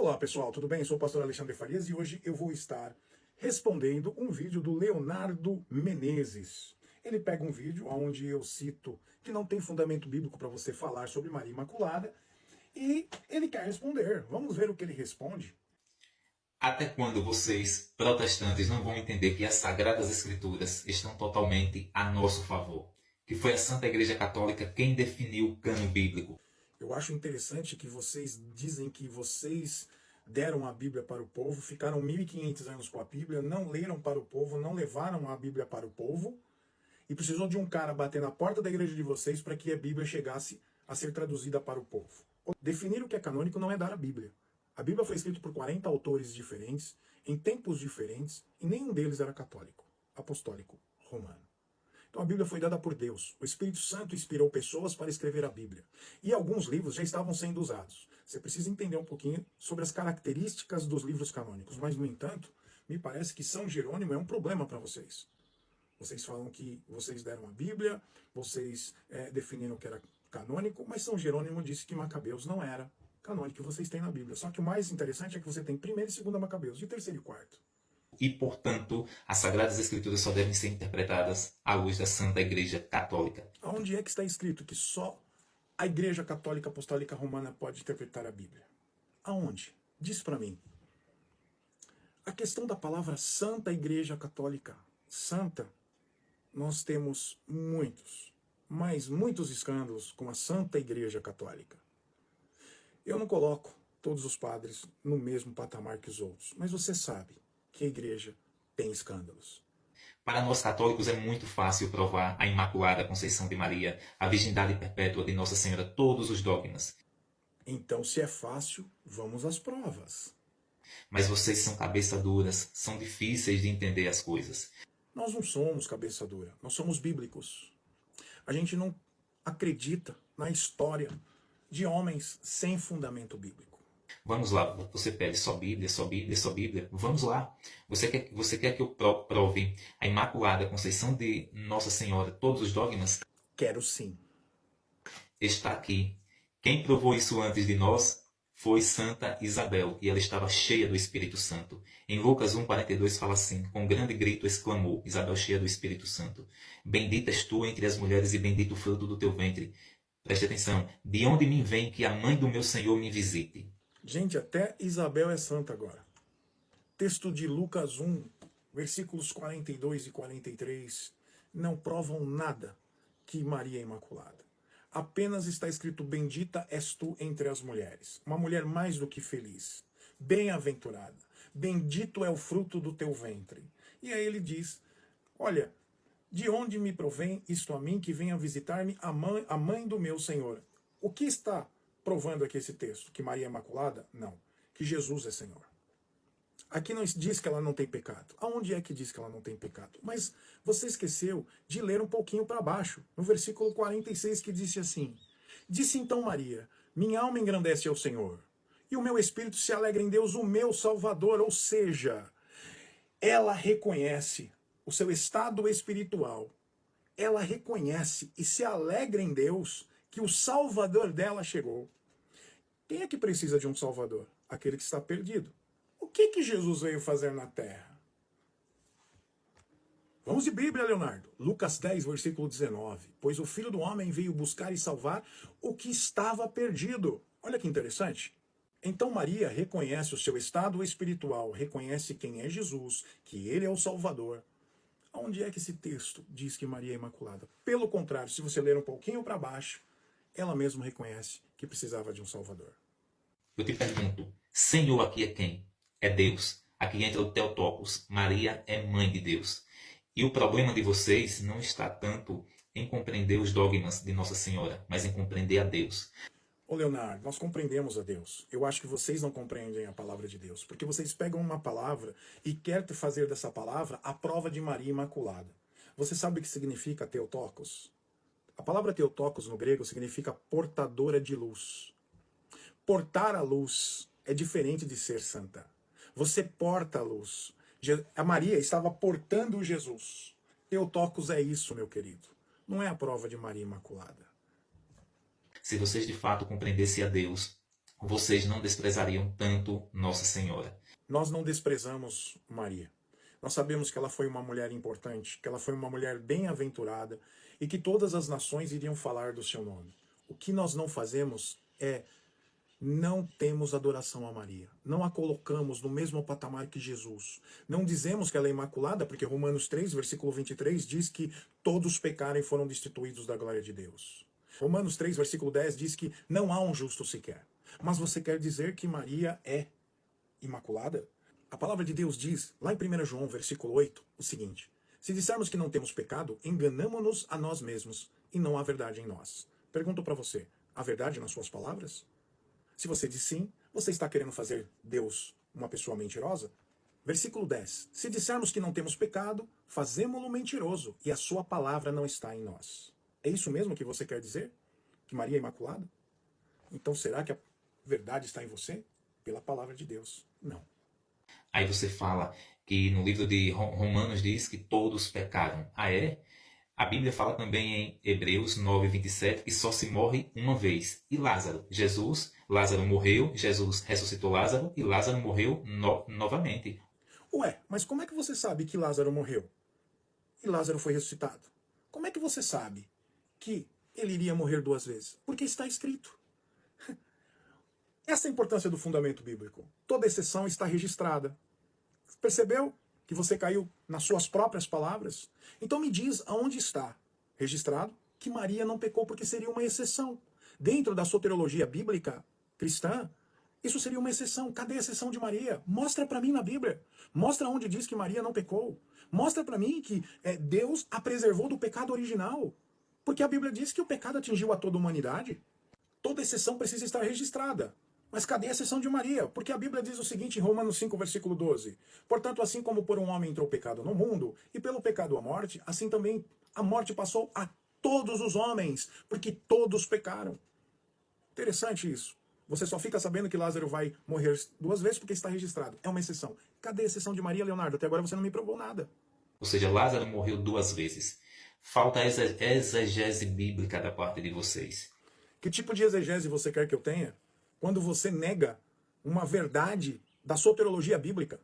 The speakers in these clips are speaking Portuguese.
Olá pessoal, tudo bem? Eu sou o pastor Alexandre Farias e hoje eu vou estar respondendo um vídeo do Leonardo Menezes. Ele pega um vídeo onde eu cito que não tem fundamento bíblico para você falar sobre Maria Imaculada e ele quer responder. Vamos ver o que ele responde. Até quando vocês, protestantes, não vão entender que as Sagradas Escrituras estão totalmente a nosso favor? Que foi a Santa Igreja Católica quem definiu o cânon bíblico. Eu acho interessante que vocês dizem que vocês deram a Bíblia para o povo, ficaram 1500 anos com a Bíblia, não leram para o povo, não levaram a Bíblia para o povo, e precisou de um cara bater na porta da igreja de vocês para que a Bíblia chegasse a ser traduzida para o povo. Definir o que é canônico não é dar a Bíblia. A Bíblia foi escrita por 40 autores diferentes, em tempos diferentes, e nenhum deles era católico, apostólico, romano. Então a Bíblia foi dada por Deus. O Espírito Santo inspirou pessoas para escrever a Bíblia. E alguns livros já estavam sendo usados. Você precisa entender um pouquinho sobre as características dos livros canônicos. Mas, no entanto, me parece que São Jerônimo é um problema para vocês. Vocês falam que vocês deram a Bíblia, vocês definiram que era canônico, mas São Jerônimo disse que Macabeus não era canônico, que vocês têm na Bíblia. Só que o mais interessante é que você tem 1ª e 2ª Macabeus, e 3º e 4º. E, portanto, as Sagradas Escrituras só devem ser interpretadas à luz da Santa Igreja Católica. Onde é que está escrito que só a Igreja Católica Apostólica Romana pode interpretar a Bíblia? Aonde? Diz para mim. A questão da palavra Santa Igreja Católica. Santa, nós temos muitos, mas muitos escândalos com a Santa Igreja Católica. Eu não coloco todos os padres no mesmo patamar que os outros, mas você sabe que a igreja tem escândalos. Para nós católicos é muito fácil provar a Imaculada Conceição de Maria, a virgindade perpétua de Nossa Senhora, todos os dogmas. Então, se é fácil, vamos às provas. Mas vocês são cabeça duras, são difíceis de entender as coisas. Nós não somos cabeça dura, nós somos bíblicos. A gente não acredita na história de homens sem fundamento bíblico. Vamos lá, você pede só Bíblia, só Bíblia, só Bíblia. Vamos lá. Você quer que eu prove a Imaculada Conceição de Nossa Senhora, todos os dogmas? Quero sim. Está aqui. Quem provou isso antes de nós foi Santa Isabel, e ela estava cheia do Espírito Santo. Em Lucas 1,42 fala assim: com grande grito exclamou Isabel, cheia do Espírito Santo: bendita és tu entre as mulheres e bendito o fruto do teu ventre. Preste atenção. De onde me vem que a mãe do meu Senhor me visite? Gente, até Isabel é santa agora. Texto de Lucas 1, versículos 42 e 43, não provam nada que Maria é imaculada. Apenas está escrito: bendita és tu entre as mulheres. Uma mulher mais do que feliz. Bem-aventurada. Bendito é o fruto do teu ventre. E aí ele diz: olha, de onde me provém isto a mim, que venha visitar-me a mãe do meu Senhor? O que está provando aqui esse texto? Que Maria é imaculada? Não. Que Jesus é Senhor. Aqui não diz que ela não tem pecado. Aonde é que diz que ela não tem pecado? Mas você esqueceu de ler um pouquinho para baixo, no versículo 46, que disse assim: disse então Maria: minha alma engrandece ao Senhor, e o meu espírito se alegra em Deus, o meu Salvador. Ou seja, ela reconhece o seu estado espiritual. Ela reconhece e se alegra em Deus que o Salvador dela chegou. Quem é que precisa de um Salvador? Aquele que está perdido. O que Jesus veio fazer na terra? Vamos de Bíblia, Leonardo. Lucas 10, versículo 19. Pois o Filho do Homem veio buscar e salvar o que estava perdido. Olha que interessante. Então Maria reconhece o seu estado espiritual, reconhece quem é Jesus, que ele é o Salvador. Onde é que esse texto diz que Maria é imaculada? Pelo contrário, se você ler um pouquinho para baixo, ela mesma reconhece que precisava de um Salvador. Eu te pergunto, Senhor aqui é quem? É Deus. Aqui entra o Theotokos. Maria é mãe de Deus. E o problema de vocês não está tanto em compreender os dogmas de Nossa Senhora, mas em compreender a Deus. Ô Leonardo, nós compreendemos a Deus. Eu acho que vocês não compreendem a palavra de Deus, porque vocês pegam uma palavra e querem fazer dessa palavra a prova de Maria Imaculada. Você sabe o que significa Theotokos? A palavra Theotokos no grego significa portadora de luz. Portar a luz é diferente de ser santa. Você porta a luz. A Maria estava portando Jesus. Theotokos é isso, meu querido. Não é a prova de Maria Imaculada. Se vocês de fato compreendessem a Deus, vocês não desprezariam tanto Nossa Senhora. Nós não desprezamos Maria. Nós sabemos que ela foi uma mulher importante, que ela foi uma mulher bem-aventurada e que todas as nações iriam falar do seu nome. O que nós não fazemos é não temos adoração a Maria. Não a colocamos no mesmo patamar que Jesus. Não dizemos que ela é imaculada, porque Romanos 3, versículo 23, diz que todos pecaram e foram destituídos da glória de Deus. Romanos 3, versículo 10 diz que não há um justo sequer. Mas você quer dizer que Maria é imaculada? A palavra de Deus diz, lá em 1 João, versículo 8, o seguinte: se dissermos que não temos pecado, enganamo-nos a nós mesmos e não há verdade em nós. Pergunto para você, há verdade nas suas palavras? Se você diz sim, você está querendo fazer Deus uma pessoa mentirosa? Versículo 10. Se dissermos que não temos pecado, fazemo-lo mentiroso e a sua palavra não está em nós. É isso mesmo que você quer dizer? Que Maria é imaculada? Então será que a verdade está em você? Pela palavra de Deus, não. Aí você fala que no livro de Romanos diz que todos pecaram. Ah, é? A Bíblia fala também em Hebreus 9:27 que só se morre uma vez. E Lázaro? Lázaro morreu, Jesus ressuscitou Lázaro e Lázaro morreu novamente. Ué, mas como é que você sabe que Lázaro morreu? E Lázaro foi ressuscitado? Como é que você sabe que ele iria morrer 2 vezes? Porque está escrito. Essa é a importância do fundamento bíblico. Toda exceção está registrada. Percebeu que você caiu nas suas próprias palavras? Então me diz aonde está registrado que Maria não pecou, porque seria uma exceção. Dentro da soteriologia bíblica cristã, isso seria uma exceção. Cadê a exceção de Maria? Mostra para mim na Bíblia. Mostra onde diz que Maria não pecou. Mostra para mim que Deus a preservou do pecado original. Porque a Bíblia diz que o pecado atingiu a toda a humanidade. Toda exceção precisa estar registrada. Mas cadê a exceção de Maria? Porque a Bíblia diz o seguinte em Romanos 5, versículo 12. Portanto, assim como por um homem entrou o pecado no mundo, e pelo pecado a morte, assim também a morte passou a todos os homens, porque todos pecaram. Interessante isso. Você só fica sabendo que Lázaro vai morrer 2 vezes porque está registrado. É uma exceção. Cadê a exceção de Maria, Leonardo? Até agora você não me provou nada. Ou seja, Lázaro morreu 2 vezes. Falta a exegese bíblica da parte de vocês. Que tipo de exegese você quer que eu tenha? Quando você nega uma verdade da soteriologia bíblica.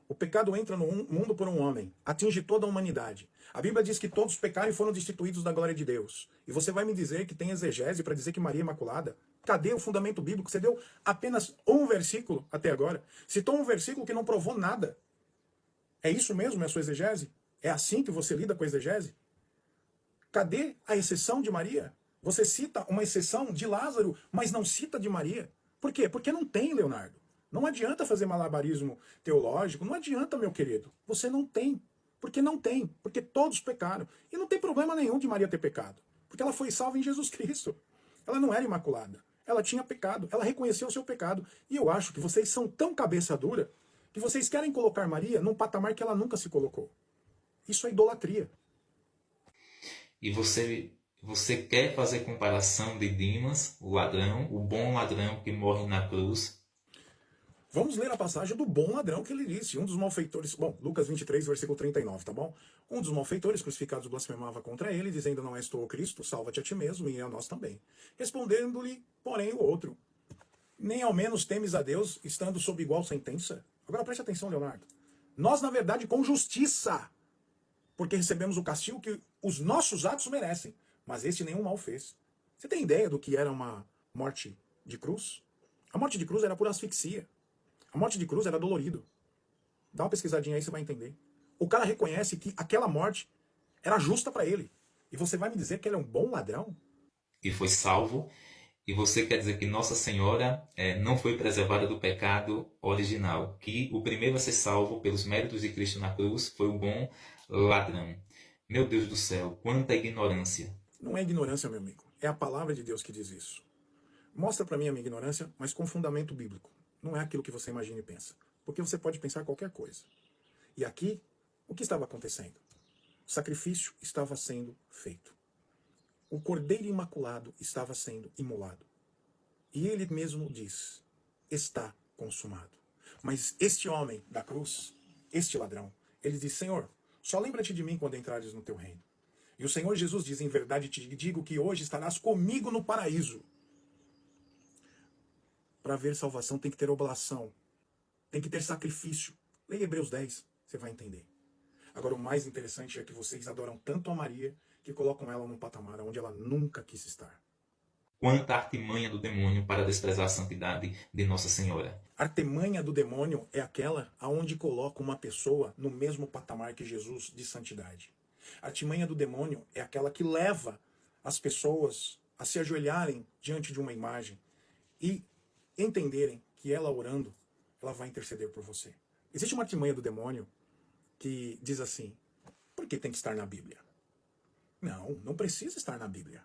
O pecado entra no mundo por um homem, atinge toda a humanidade. A Bíblia diz que todos pecaram e foram destituídos da glória de Deus. E você vai me dizer que tem exegese para dizer que Maria é imaculada? Cadê o fundamento bíblico? Você deu apenas um versículo até agora. Citou um versículo que não provou nada. É isso mesmo? É a sua exegese? É assim que você lida com a exegese? Cadê a exceção de Maria? Você cita uma exceção de Lázaro, mas não cita de Maria. Por quê? Porque não tem, Leonardo. Não adianta fazer malabarismo teológico, não adianta, meu querido. Você não tem. Porque não tem. Porque todos pecaram. E não tem problema nenhum de Maria ter pecado. Porque ela foi salva em Jesus Cristo. Ela não era imaculada. Ela tinha pecado. Ela reconheceu o seu pecado. E eu acho que vocês são tão cabeça dura que vocês querem colocar Maria num patamar que ela nunca se colocou. Isso é idolatria. E você quer fazer comparação de Dimas, o ladrão, o bom ladrão que morre na cruz. Vamos ler a passagem do bom ladrão que ele disse. Um dos malfeitores... Bom, Lucas 23, versículo 39, tá bom? Um dos malfeitores crucificados blasfemava contra ele, dizendo, não és tu o Cristo, salva-te a ti mesmo e a nós também. Respondendo-lhe, porém, o outro, nem ao menos temes a Deus, estando sob igual sentença? Agora preste atenção, Leonardo. Nós, na verdade, com justiça, porque recebemos o castigo que os nossos atos merecem, mas este nenhum mal fez. Você tem ideia do que era uma morte de cruz? A morte de cruz era por asfixia. A morte de cruz era dolorido. Dá uma pesquisadinha aí, você vai entender. O cara reconhece que aquela morte era justa para ele. E você vai me dizer que ele é um bom ladrão? E foi salvo. E você quer dizer que Nossa Senhora não foi preservada do pecado original. Que o primeiro a ser salvo pelos méritos de Cristo na cruz foi o bom ladrão. Meu Deus do céu, quanta ignorância. Não é ignorância, meu amigo. É a palavra de Deus que diz isso. Mostra para mim a minha ignorância, mas com fundamento bíblico. Não é aquilo que você imagina e pensa. Porque você pode pensar qualquer coisa. E aqui, o que estava acontecendo? O sacrifício estava sendo feito. O cordeiro imaculado estava sendo imolado. E ele mesmo diz, está consumado. Mas este homem da cruz, este ladrão, ele diz, Senhor, só lembra-te de mim quando entrares no teu reino. E o Senhor Jesus diz, em verdade te digo que hoje estarás comigo no paraíso. Para haver salvação tem que ter oblação, tem que ter sacrifício. Leia Hebreus 10, você vai entender. Agora, o mais interessante é que vocês adoram tanto a Maria que colocam ela num patamar onde ela nunca quis estar. Quanta artimanha do demônio para desprezar a santidade de Nossa Senhora. A artimanha do demônio é aquela aonde coloca uma pessoa no mesmo patamar que Jesus de santidade. A artimanha do demônio é aquela que leva as pessoas a se ajoelharem diante de uma imagem e entenderem que ela orando, ela vai interceder por você. Existe uma artimanha do demônio que diz assim: por que tem que estar na Bíblia? Não, não precisa estar na Bíblia.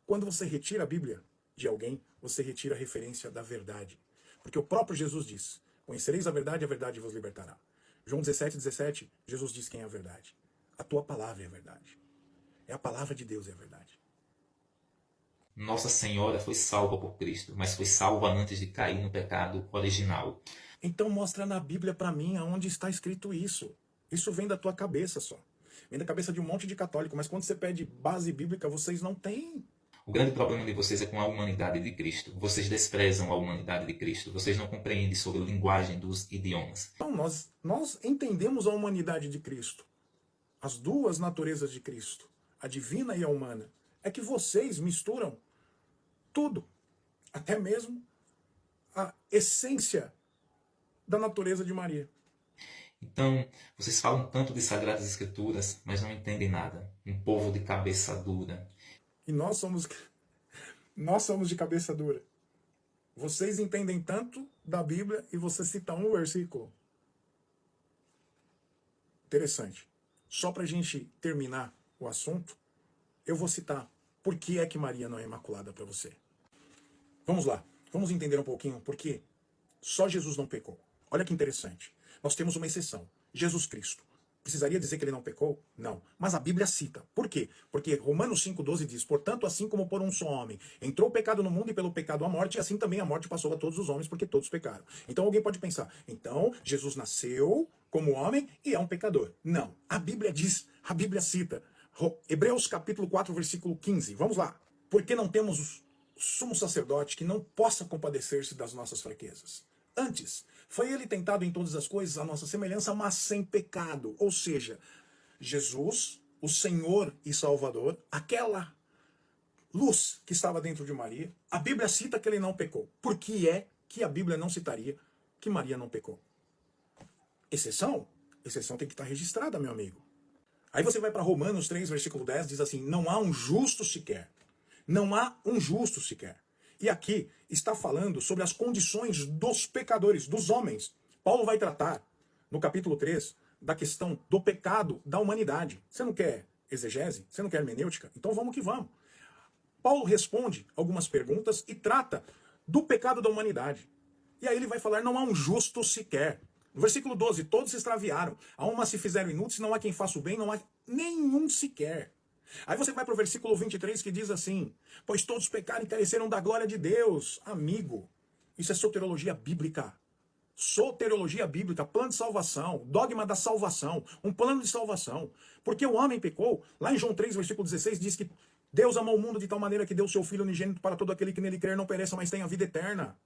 Quando você retira a Bíblia de alguém, você retira a referência da verdade. Porque o próprio Jesus diz: conhecereis a verdade vos libertará. João 17:17, Jesus diz quem é a verdade. A tua palavra é a verdade. É a palavra de Deus é a verdade. Nossa Senhora foi salva por Cristo, mas foi salva antes de cair no pecado original. Então mostra na Bíblia para mim aonde está escrito isso. Isso vem da tua cabeça só. Vem da cabeça de um monte de católico, mas quando você pede base bíblica, vocês não têm. O grande problema de vocês é com a humanidade de Cristo. Vocês desprezam a humanidade de Cristo. Vocês não compreendem sobre a linguagem dos idiomas. Então nós entendemos a humanidade de Cristo. As duas naturezas de Cristo, a divina e a humana. É que vocês misturam tudo. Até mesmo a essência da natureza de Maria. Então, vocês falam tanto de Sagradas Escrituras, mas não entendem nada. Um povo de cabeça dura. E nós somos de cabeça dura. Vocês entendem tanto da Bíblia e você cita um versículo. Interessante. Só para a gente terminar o assunto, eu vou citar por que é que Maria não é imaculada para você. Vamos lá. Vamos entender um pouquinho por que só Jesus não pecou. Olha que interessante. Nós temos uma exceção. Jesus Cristo. Precisaria dizer que ele não pecou? Não. Mas a Bíblia cita. Por quê? Porque Romanos 5,12 diz: portanto, assim como por um só homem entrou o pecado no mundo e pelo pecado a morte, assim também a morte passou a todos os homens, porque todos pecaram. Então alguém pode pensar: então Jesus nasceu como homem e é um pecador. Não. A Bíblia diz, a Bíblia cita. Hebreus capítulo 4, versículo 15. Vamos lá. Porque não temos sumo sacerdote que não possa compadecer-se das nossas fraquezas. Antes, foi ele tentado em todas as coisas à nossa semelhança, mas sem pecado. Ou seja, Jesus, o Senhor e Salvador, aquela luz que estava dentro de Maria, a Bíblia cita que ele não pecou. Por que é que a Bíblia não citaria que Maria não pecou? Exceção? Exceção tem que estar registrada, meu amigo. Aí você vai para Romanos 3, versículo 10, diz assim: não há um justo sequer. Não há um justo sequer. E aqui está falando sobre as condições dos pecadores, dos homens. Paulo vai tratar, no capítulo 3, da questão do pecado da humanidade. Você não quer exegese? Você não quer hermenêutica? Então vamos que vamos. Paulo responde algumas perguntas e trata do pecado da humanidade. E aí ele vai falar: não há um justo sequer. No versículo 12, todos se extraviaram. A uma se fizeram inúteis, não há quem faça o bem, não há nenhum sequer. Aí você vai para o versículo 23 que diz assim: pois todos pecaram e careceram da glória de Deus. Amigo, isso é soteriologia bíblica. Soteriologia bíblica, plano de salvação, dogma da salvação, um plano de salvação. Porque o homem pecou. Lá em João 3, versículo 16, diz que Deus amou o mundo de tal maneira que deu o seu Filho unigênito para todo aquele que nele crer não pereça, mas tenha vida eterna.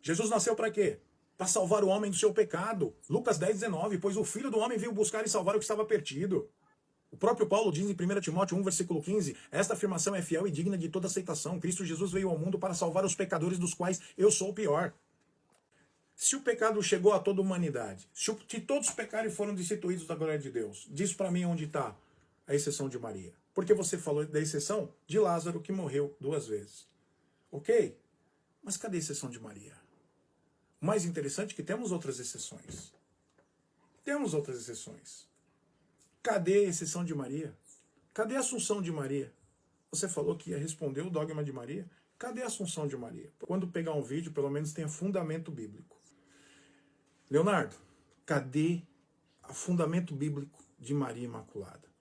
Jesus nasceu para quê? Para salvar o homem do seu pecado. Lucas 10, 19, pois o Filho do homem veio buscar e salvar o que estava perdido. O próprio Paulo diz em 1 Timóteo 1, versículo 15, esta afirmação é fiel e digna de toda aceitação. Cristo Jesus veio ao mundo para salvar os pecadores, dos quais eu sou o pior. Se o pecado chegou a toda a humanidade, se todos pecaram e foram destituídos da glória de Deus, diz para mim onde está a exceção de Maria. Porque você falou da exceção de Lázaro, que morreu 2 vezes. Ok? Mas cadê a exceção de Maria? O mais interessante é que temos outras exceções. Temos outras exceções. Cadê a exceção de Maria? Cadê a Assunção de Maria? Você falou que ia responder o dogma de Maria. Cadê a Assunção de Maria? Quando pegar um vídeo, pelo menos tenha fundamento bíblico. Leonardo, cadê o fundamento bíblico de Maria Imaculada?